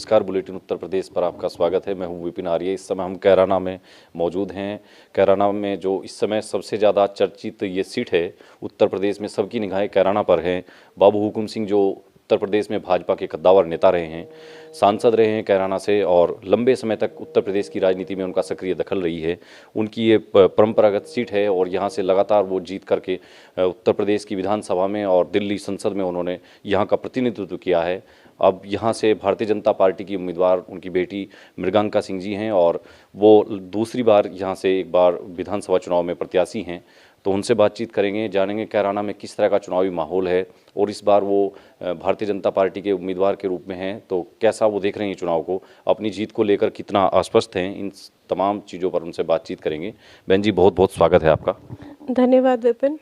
नमस्कार, बुलेटिन उत्तर प्रदेश पर आपका स्वागत है। मैं हूं विपिन आर्य। इस समय हम कैराना में मौजूद हैं। कैराना में जो इस समय सबसे ज़्यादा चर्चित ये सीट है उत्तर प्रदेश में, सबकी निगाहें कैराना पर हैं। बाबू हुकुम सिंह जो उत्तर प्रदेश में भाजपा के कद्दावर नेता रहे हैं, सांसद रहे हैं कैराना से, और लंबे समय तक उत्तर प्रदेश की राजनीति में उनका सक्रिय दखल रही है। उनकी ये परंपरागत सीट है और यहाँ से लगातार वो जीत करके उत्तर प्रदेश की विधानसभा में और दिल्ली संसद में उन्होंने यहाँ का प्रतिनिधित्व किया है। अब यहाँ से भारतीय जनता पार्टी की उम्मीदवार उनकी बेटी मृगांका सिंह जी हैं और वो दूसरी बार यहाँ से एक बार विधानसभा चुनाव में प्रत्याशी हैं। तो उनसे बातचीत करेंगे, जानेंगे कैराना में किस तरह का चुनावी माहौल है और इस बार वो भारतीय जनता पार्टी के उम्मीदवार के रूप में हैं तो कैसा वो देख रहे हैं चुनाव को, अपनी जीत को लेकर कितना आश्वस्त हैं। इन तमाम चीज़ों पर उनसे बातचीत करेंगे। बहन जी, बहुत बहुत स्वागत है आपका। धन्यवाद विपिन।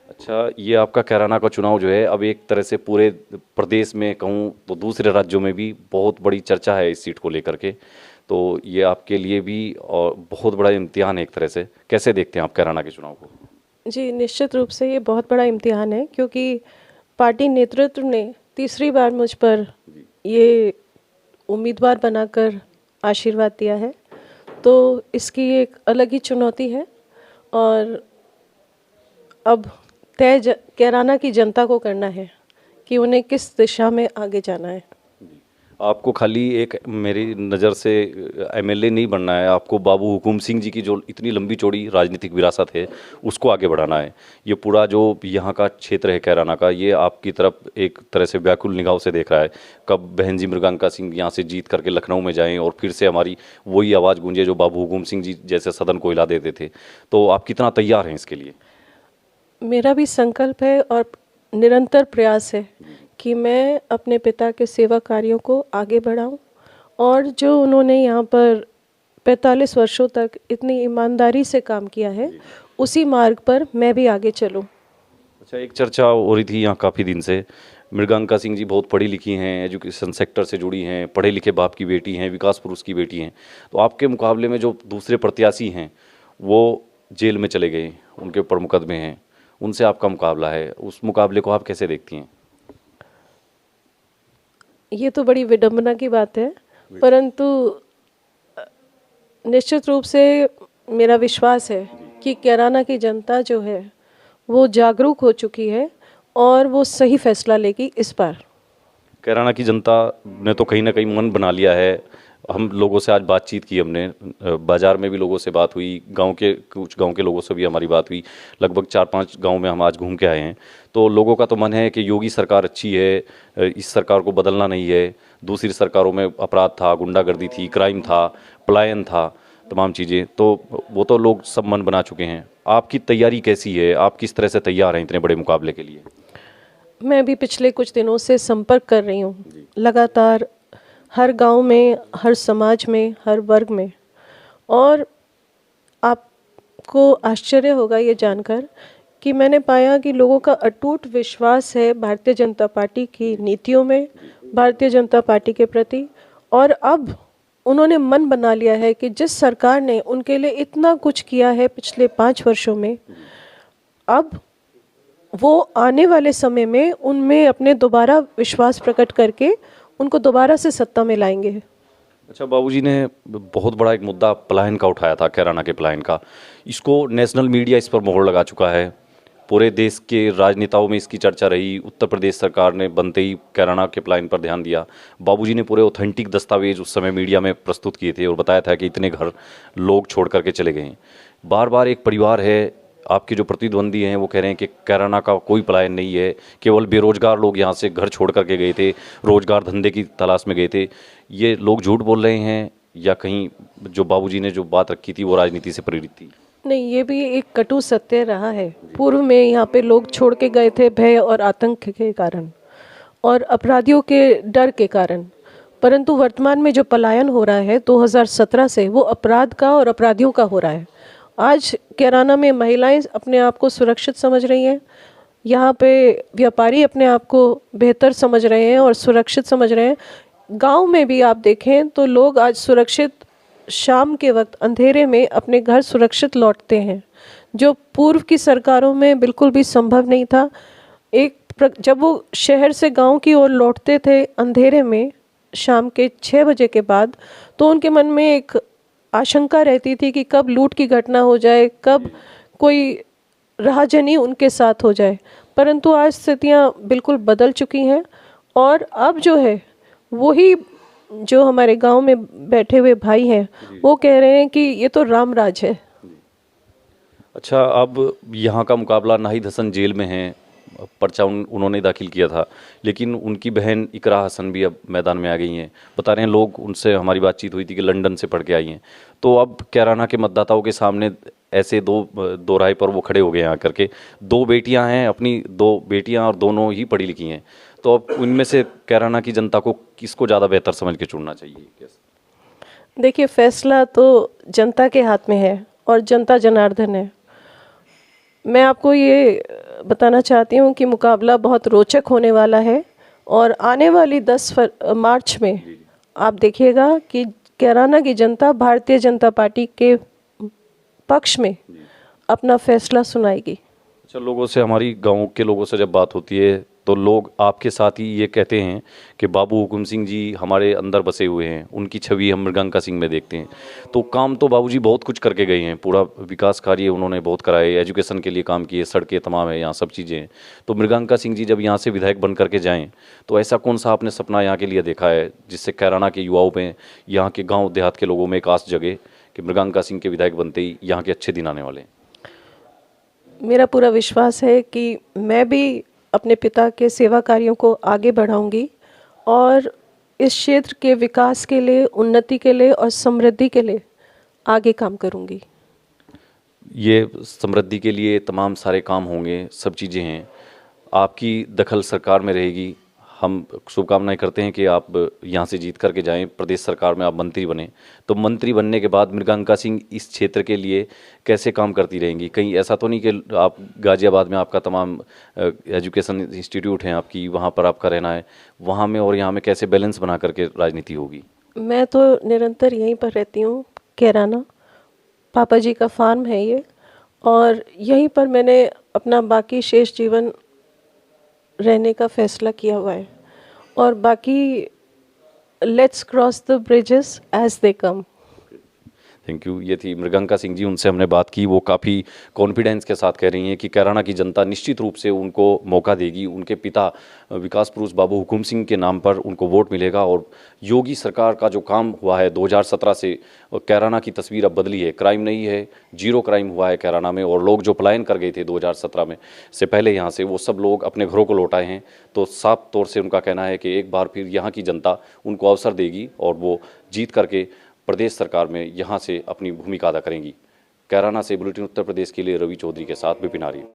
अच्छा, ये आपका कैराना का चुनाव जो है अब एक तरह से पूरे प्रदेश में कहूँ तो दूसरे राज्यों में भी बहुत बड़ी चर्चा है इस सीट को लेकर के, तो ये आपके लिए भी और बहुत बड़ा इम्तिहान है एक तरह से। कैसे देखते हैं आप कैराना के चुनाव को? जी, निश्चित रूप से ये बहुत बड़ा इम्तिहान है, क्योंकि पार्टी नेतृत्व ने तीसरी बार मुझ पर ये उम्मीदवार बनाकर आशीर्वाद दिया है, तो इसकी एक अलग ही चुनौती है। और अब तय कैराना की जनता को करना है कि उन्हें किस दिशा में आगे जाना है। आपको खाली एक मेरी नज़र से एमएलए नहीं बनना है, आपको बाबू हुकुम सिंह जी की जो इतनी लंबी चौड़ी राजनीतिक विरासत है उसको आगे बढ़ाना है। ये पूरा जो यहाँ का क्षेत्र है कैराना का, ये आपकी तरफ एक तरह से व्याकुल निगाहों से देख रहा है। कब बहन जी मृगांका सिंह यहाँ से जीत करके लखनऊ में जाएं और फिर से हमारी वही आवाज़ गूंजे जो बाबू हुकुम सिंह जी जैसे सदन को हिला देते थे। तो आप कितना तैयार हैं इसके लिए? मेरा भी संकल्प है और निरंतर प्रयास है कि मैं अपने पिता के सेवा कार्यों को आगे बढ़ाऊं और जो उन्होंने यहाँ पर 45 वर्षों तक इतनी ईमानदारी से काम किया है उसी मार्ग पर मैं भी आगे चलूं। अच्छा, एक चर्चा हो रही थी यहाँ काफ़ी दिन से, मृगांका सिंह जी बहुत पढ़ी लिखी हैं, एजुकेशन सेक्टर से जुड़ी हैं, पढ़े लिखे बाप की बेटी हैं, विकास पुरुष की बेटी हैं, तो आपके मुकाबले में जो दूसरे प्रत्याशी हैं वो जेल में चले गए, उनके ऊपर मुकदमे हैं, उनसे आपका मुकाबला है। उस मुकाबले को आप कैसे देखती हैं? ये तो बड़ी विडंबना की बात है, परंतु निश्चित रूप से मेरा विश्वास है कि कैराना की जनता जो है वो जागरूक हो चुकी है और वो सही फैसला लेगी इस बार। कैराना की जनता ने तो कहीं ना कहीं मन बना लिया है। हम लोगों से आज बातचीत की, हमने बाज़ार में भी लोगों से बात हुई, कुछ गांव के लोगों से भी हमारी बात हुई। लगभग 4-5 गांव में हम आज घूम के आए हैं। तो लोगों का तो मन है कि योगी सरकार अच्छी है, इस सरकार को बदलना नहीं है। दूसरी सरकारों में अपराध था, गुंडागर्दी थी, क्राइम था, पलायन था, तमाम चीज़ें, तो वो तो लोग सब मन बना चुके हैं। आपकी तैयारी कैसी है? आप किस तरह से तैयार हैं इतने बड़े मुकाबले के लिए? मैं भी पिछले कुछ दिनों से संपर्क कर रही हूँ लगातार, हर गांव में, हर समाज में, हर वर्ग में, और आपको आश्चर्य होगा ये जानकर कि मैंने पाया कि लोगों का अटूट विश्वास है भारतीय जनता पार्टी की नीतियों में, भारतीय जनता पार्टी के प्रति। और अब उन्होंने मन बना लिया है कि जिस सरकार ने उनके लिए इतना कुछ किया है पिछले 5 वर्षों में, अब वो आने वाले समय में उनमें अपने दोबारा विश्वास प्रकट करके उनको दोबारा से सत्ता में लाएंगे। अच्छा, बाबूजी ने बहुत बड़ा एक मुद्दा पलायन का उठाया था, कैराना के पलायन का। इसको नेशनल मीडिया इस पर मोहर लगा चुका है, पूरे देश के राजनेताओं में इसकी चर्चा रही। उत्तर प्रदेश सरकार ने बनते ही कैराना के पलायन पर ध्यान दिया। बाबूजी ने पूरे ऑथेंटिक दस्तावेज उस समय मीडिया में प्रस्तुत किए थे और बताया था कि इतने घर लोग छोड़ करके चले गए हैं। बार बार एक परिवार है, आपके जो प्रतिद्वंदी हैं वो कह रहे हैं कि कैराना का कोई पलायन नहीं है, केवल बेरोजगार लोग यहाँ से घर छोड़ करके गए थे, रोजगार धंधे की तलाश में गए थे। ये लोग झूठ बोल रहे हैं या कहीं जो बाबूजी ने जो बात रखी थी वो राजनीति से प्रेरित थी? नहीं, ये भी एक कटु सत्य रहा है। पूर्व में यहाँ पे लोग छोड़ के गए थे भय और आतंक के कारण और अपराधियों के डर के कारण, परंतु वर्तमान में जो पलायन हो रहा है 2017 से, वो अपराध का और अपराधियों का हो रहा है। आज कैराना में महिलाएं अपने आप को सुरक्षित समझ रही हैं, यहाँ पे व्यापारी अपने आप को बेहतर समझ रहे हैं और सुरक्षित समझ रहे हैं। गांव में भी आप देखें तो लोग आज सुरक्षित शाम के वक्त अंधेरे में अपने घर सुरक्षित लौटते हैं, जो पूर्व की सरकारों में बिल्कुल भी संभव नहीं था। जब वो शहर से गांव की ओर लौटते थे अंधेरे में, शाम के 6 बजे के बाद, तो उनके मन में एक आशंका रहती थी कि कब लूट की घटना हो जाए, कब कोई राहजनी उनके साथ हो जाए। परंतु आज स्थितियाँ बिल्कुल बदल चुकी हैं और अब जो है वही जो हमारे गांव में बैठे हुए भाई हैं वो कह रहे हैं कि ये तो राम राज है। अच्छा, अब यहाँ का मुकाबला नाहिद हसन जेल में हैं, पर्चा उन्होंने दाखिल किया था, लेकिन उनकी बहन इकरा हसन भी अब मैदान में आ गई हैं। बता रहे हैं लोग, उनसे हमारी बातचीत हुई थी कि लंदन से पढ़ के आई हैं। तो अब कैराना के मतदाताओं के सामने ऐसे दो राय पर वो खड़े हो गए हैं आकर के। 2 बेटियां हैं, अपनी 2 बेटियां और दोनों ही पढ़ी लिखी हैं। तो अब उनमें से कैराना की जनता को किसको ज़्यादा बेहतर समझ के चुनना चाहिए? कैसे? देखिए, फैसला तो जनता के हाथ में है और जनता जनार्दन है। मैं आपको ये बताना चाहती हूँ कि मुकाबला बहुत रोचक होने वाला है और आने वाली 10 मार्च में आप देखिएगा कि कैराना की जनता भारतीय जनता पार्टी के पक्ष में अपना फैसला सुनाएगी। अच्छा, लोगों से, हमारी गांव के लोगों से जब बात होती है तो लोग आपके साथ ही ये कहते हैं कि बाबू हुकुम सिंह जी हमारे अंदर बसे हुए हैं, उनकी छवि हम मृगांका सिंह में देखते हैं। तो काम तो बाबूजी बहुत कुछ करके गए हैं, पूरा विकास कार्य उन्होंने बहुत कराए, एजुकेशन के लिए काम किए, सड़कें तमाम है, यहाँ सब चीज़ें हैं। तो मृगांका सिंह जी जब यहाँ से विधायक बन करके जाएँ तो ऐसा कौन सा आपने सपना यहाँ के लिए देखा है जिससे कैराना के युवाओं में, यहाँ के गाँव देहात के लोगों में एक आस जगे कि मृगांका सिंह के विधायक बनते ही यहाँ के अच्छे दिन आने वाले हैं? मेरा पूरा विश्वास है कि मैं भी अपने पिता के सेवा कार्यों को आगे बढ़ाऊंगी और इस क्षेत्र के विकास के लिए, उन्नति के लिए और समृद्धि के लिए आगे काम करूंगी। ये समृद्धि के लिए तमाम सारे काम होंगे, सब चीज़ें हैं, आपकी दखल सरकार में रहेगी। हम शुभकामनाएं करते हैं कि आप यहाँ से जीत करके जाएं, प्रदेश सरकार में आप मंत्री बने। तो मंत्री बनने के बाद मृगांका सिंह इस क्षेत्र के लिए कैसे काम करती रहेंगी? कहीं ऐसा तो नहीं कि आप गाजियाबाद में आपका तमाम एजुकेशन इंस्टीट्यूट हैं आपकी, वहाँ पर आपका रहना है, वहाँ में और यहाँ में कैसे बैलेंस बना करके राजनीति होगी? मैं तो निरंतर यहीं पर रहती हूँ, कैराना पापा जी का फार्म है ये, और यहीं पर मैंने अपना बाकी शेष जीवन रहने का फैसला किया हुआ है। और बाकी let's cross the bridges as they come. Thank you. ये थी मृगांका सिंह जी, उनसे हमने बात की। वो काफ़ी कॉन्फिडेंस के साथ कह रही हैं कि कैराना की जनता निश्चित रूप से उनको मौका देगी, उनके पिता विकास पुरुष बाबू हुकुम सिंह के नाम पर उनको वोट मिलेगा। और योगी सरकार का जो काम हुआ है 2017 से, कैराना की तस्वीर अब बदली है, क्राइम नहीं है, 0 क्राइम हुआ है कैराना में। और लोग जो पलायन कर गए थे 2017 में से पहले यहाँ से, वो सब लोग अपने घरों को लौटाए हैं। तो साफ तौर से उनका कहना है कि एक बार फिर यहाँ की जनता उनको अवसर देगी और वो जीत करके प्रदेश सरकार में यहाँ से अपनी भूमिका अदा करेंगी। कैराना से बुलेटिन उत्तर प्रदेश के लिए रवि चौधरी के साथ विपिन आर्य।